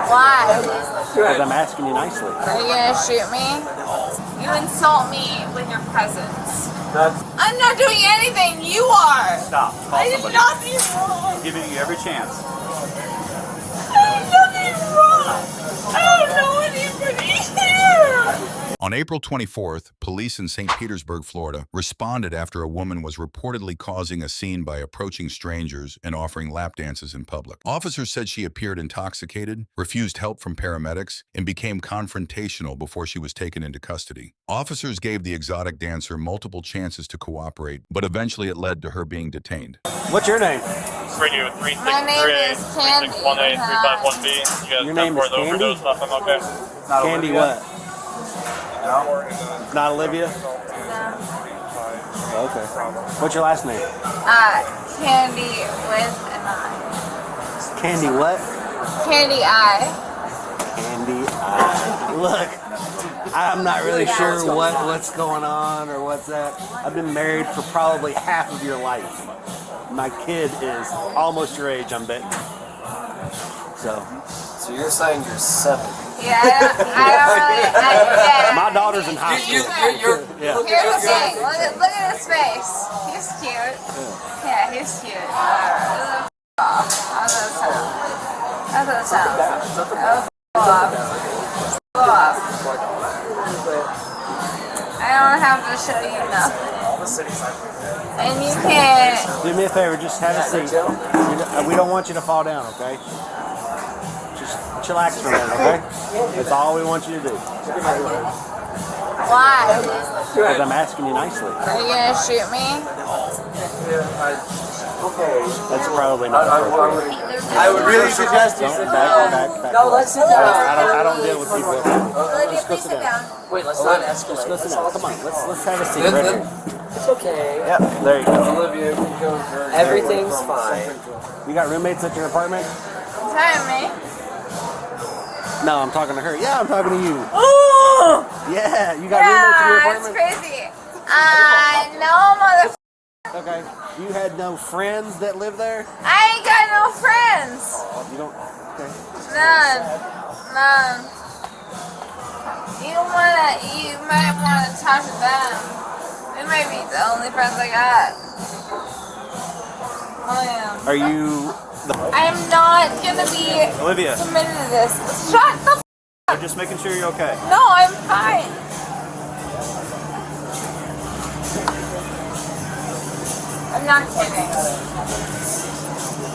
Why? Because I'm asking you nicely. Are you gonna shoot me? You insult me with your presence. I'm not doing anything. You are. Stop. I did nothing wrong. I'm giving you every chance. I did nothing wrong. I don't know anybody here. On April 24th, police in St. Petersburg, Florida, responded after a woman was reportedly causing a scene by approaching strangers and offering lap dances in public. Officers said she appeared intoxicated, refused help from paramedics, and became confrontational before she was taken into custody. Officers gave the exotic dancer multiple chances to cooperate, but eventually it led to her being detained. What's your name? Radio My name is Candy. 3618-351B. Your name is Candy? Overdose, nothing okay? Candy what? Not Olivia? No. Okay. What's your last name? Candy with an I. Candy what? Candy I. Candy I. Look, I'm not really sure what's going on or what's that. I've been married for probably half of your life. My kid is almost your age, I'm betting. So you're saying you're 7? Yeah, I don't really. Yeah. My daughter's in high school. Here's the thing. Look at his face. He's cute. Yeah, he's cute. Off. How's that sound? How's that sound? Go off. I don't have to show you nothing. And you can't. Do me a favor, just have a seat. We don't want you to fall down, okay? Just chillax for a minute, okay? That's all we want you to do. Why? Because I'm asking you nicely. Are you gonna shoot me? That's probably not appropriate. I would really suggest you sit down. Back. No, let's sit down. I don't deal with people. Olivia, please sit down. Wait, let's not escalate. Listen up. Come on, let's have a seat right here. It's okay. Yep, there you go. Olivia, everything's fine. You got roommates at your apartment? Tell me. No, I'm talking to her. Yeah, I'm talking to you. Ooh! Yeah, you got roommates at your Yeah, apartment? it's crazy. No, motherfucker. Okay. You had no friends that live there? I ain't got no friends. You don't? Okay. None. You might wanna talk to them. They might be the only friends I got. Oh yeah. Are you I'm not gonna be Olivia? submitted to this. Shut the I'm just making sure you're okay. No, I'm fine. I'm not kidding.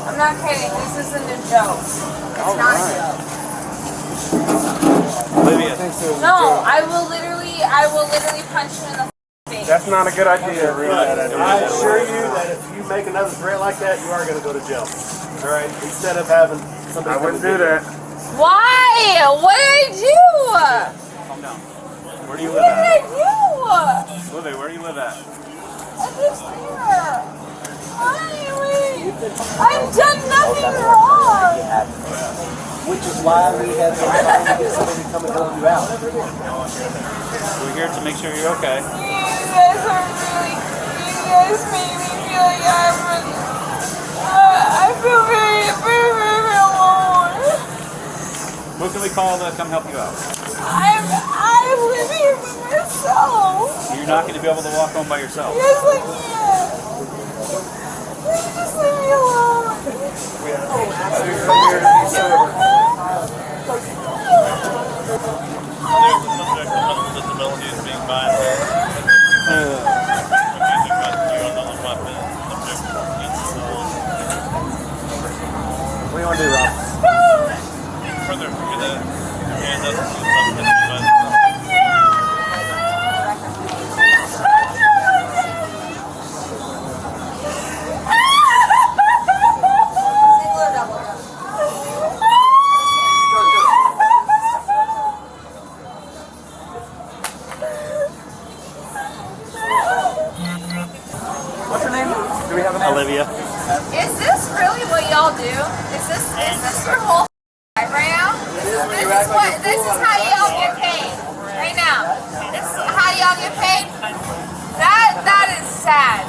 I'm not kidding. This isn't a joke. It's not a joke. Olivia. No, I will literally punch you in the face. That's not a good idea. I assure you that if you make another threat like that, you are going to go to jail. All right? Instead of having somebody. I wouldn't do that. Why? What did I do? Calm down. Where do you live What did at? I do? Olivia, where do you live at? I just here. Why? I've done nothing wrong. Which is why we have been trying to get somebody to come and help you out. We're here to make sure you're okay. You guys made me feel like I feel very, very, very alone. Who can we call to come help you out? I live here by myself. You're not going to be able to walk home by yourself. Yes, I can. Just leave me alone. Disability is being violated. What do you want to do, Rob? Further, you're the hand up to Olivia. Is this really what y'all do? Is this your whole life right now? This is how y'all get paid right now. This is how y'all get paid. That is sad.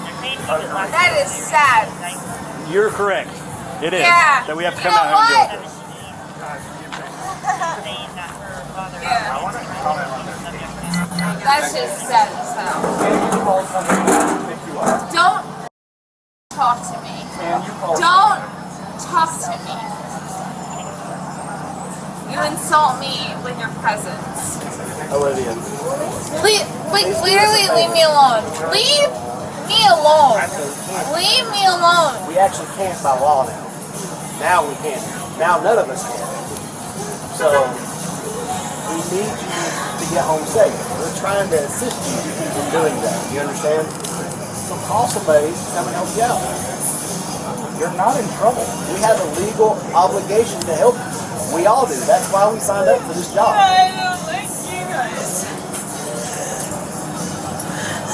That is sad. You're correct. It is. Yeah. That we have to You come know out here and what? deal with this. saying that her father. Yeah. That's just sad as hell. Don't talk to me. Don't talk to me. You insult me with your presence. Olivia. Literally leave me alone. Leave me alone. Leave me alone. We actually can't by law now. Now we can't. Now none of us can. So we need you to get home safe. We're trying to assist you in doing that. You understand? So call somebody to come and help you out. You're not in trouble. We have a legal obligation to help you. We all do. That's why we signed up for this job. I don't like you guys.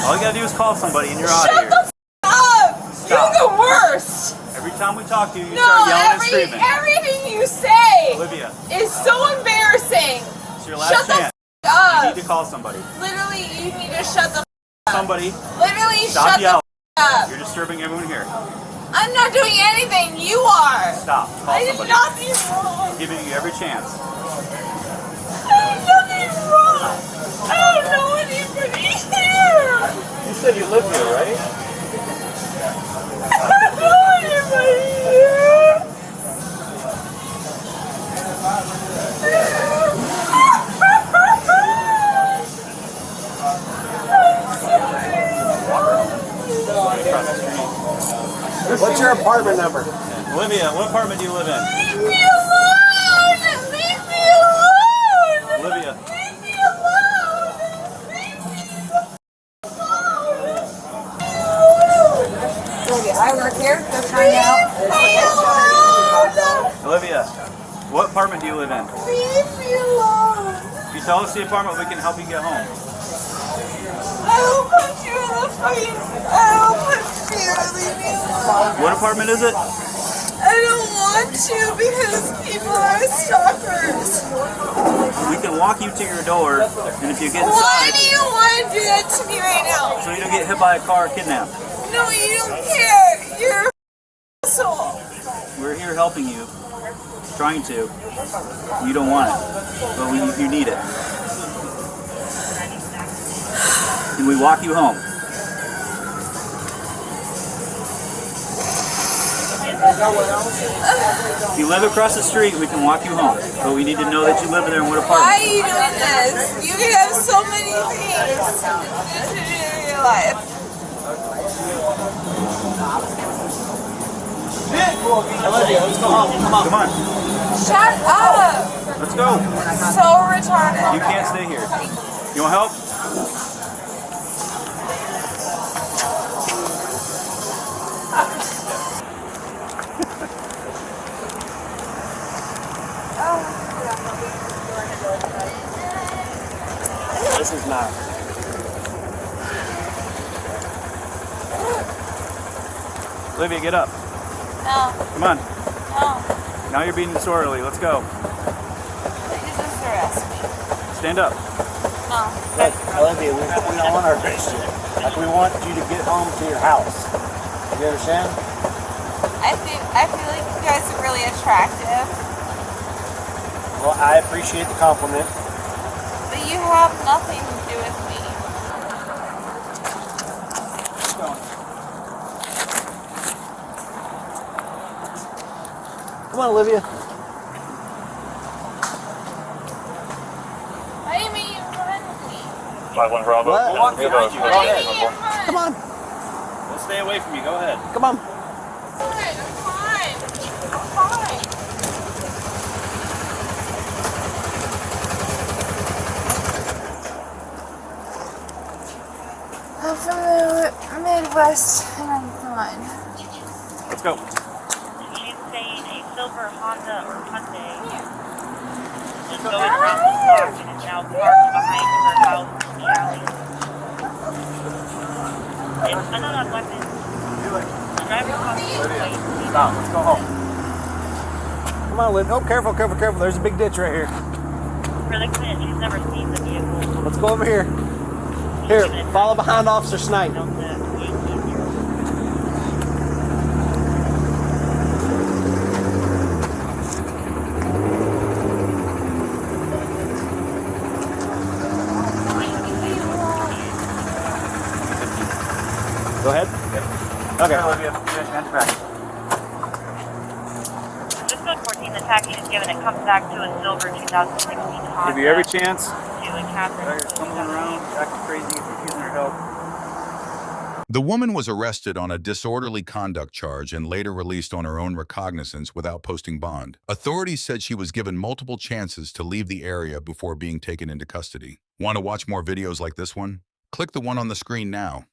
All you gotta do is call somebody and you're out of Shut here. the up! You're the worst. Every time we talk to you, you No, start yelling and screaming. everything you say Olivia, is so embarrassing. it's your last Shut chance. the up. You need to call somebody. Literally, you need to shut the Somebody, Literally, stop shut yelling. the up. You're disturbing everyone here. I'm not doing anything. You are. Stop. Call I did somebody. nothing wrong. I'm giving you every chance. I did nothing wrong. I don't know anybody here. You said you live here, right? I don't know anybody here. What's your apartment number? Olivia, what apartment do you live in? Leave me alone. Leave me alone. Olivia. Leave me alone. Leave me alone. I work here. Go find out. Olivia, what apartment do you live in? Leave me alone. If you tell us the apartment, we can help you get home. I will punch you in the face. I will punch you. Leave me alone. What apartment is it? I don't want to because people are stalkers. We can walk you to your door, and if you get Why inside, do you want to do that to me right now? so you don't get hit by a car or kidnapped. No, you don't care. You're an asshole. We're here helping you, trying to. You don't want it, but you need it. Can we walk you home? If you live across the street, we can walk you home, but we need to know that you live there in what Why apartment. are you doing this? You can have so many things to do in your life. Olivia, let's go home. Come on. Come on, Shut up. let's go. So retarded. You can't stay here. You want help? This is not. Olivia, get up. No, Come on. no. Now you're being disorderly. Let's go. Please just arrest me. Stand up. No. Look, Olivia, we don't want our arrest you. Like, we want you to get home to your house. You understand? I feel like you guys are really attractive, Well, I appreciate the compliment. but you have nothing to do with me. Come on, Olivia. Why do you mean you run me? 5-1 Bravo. What? We'll walk behind you. Why do you mean you run? Come on. We'll stay away from you. Go ahead. Come on. I'm fine. I'm fine. I'm from the Midwest and I'm fine. Let's go. She's saying a silver Honda or Hyundai is going around the block and is now parked behind her house in the alley. It's another weapon. The driver comes this way. Stop. Let's go home. Come on, Olivia. Oh, careful, careful, careful. There's a big ditch right here. Predicament, she's never seen the vehicle. Let's go over here. Here, follow behind Officer Snipe. Okay, Olivia, you guys got back. This code 14, the taxi is given. It comes back to a silver 2016 Honda. Give you every chance. To a Catherine. Someone around, acting crazy, using her help. The woman was arrested on a disorderly conduct charge and later released on her own recognizance without posting bond. Authorities said she was given multiple chances to leave the area before being taken into custody. Want to watch more videos like this one? Click the one on the screen now.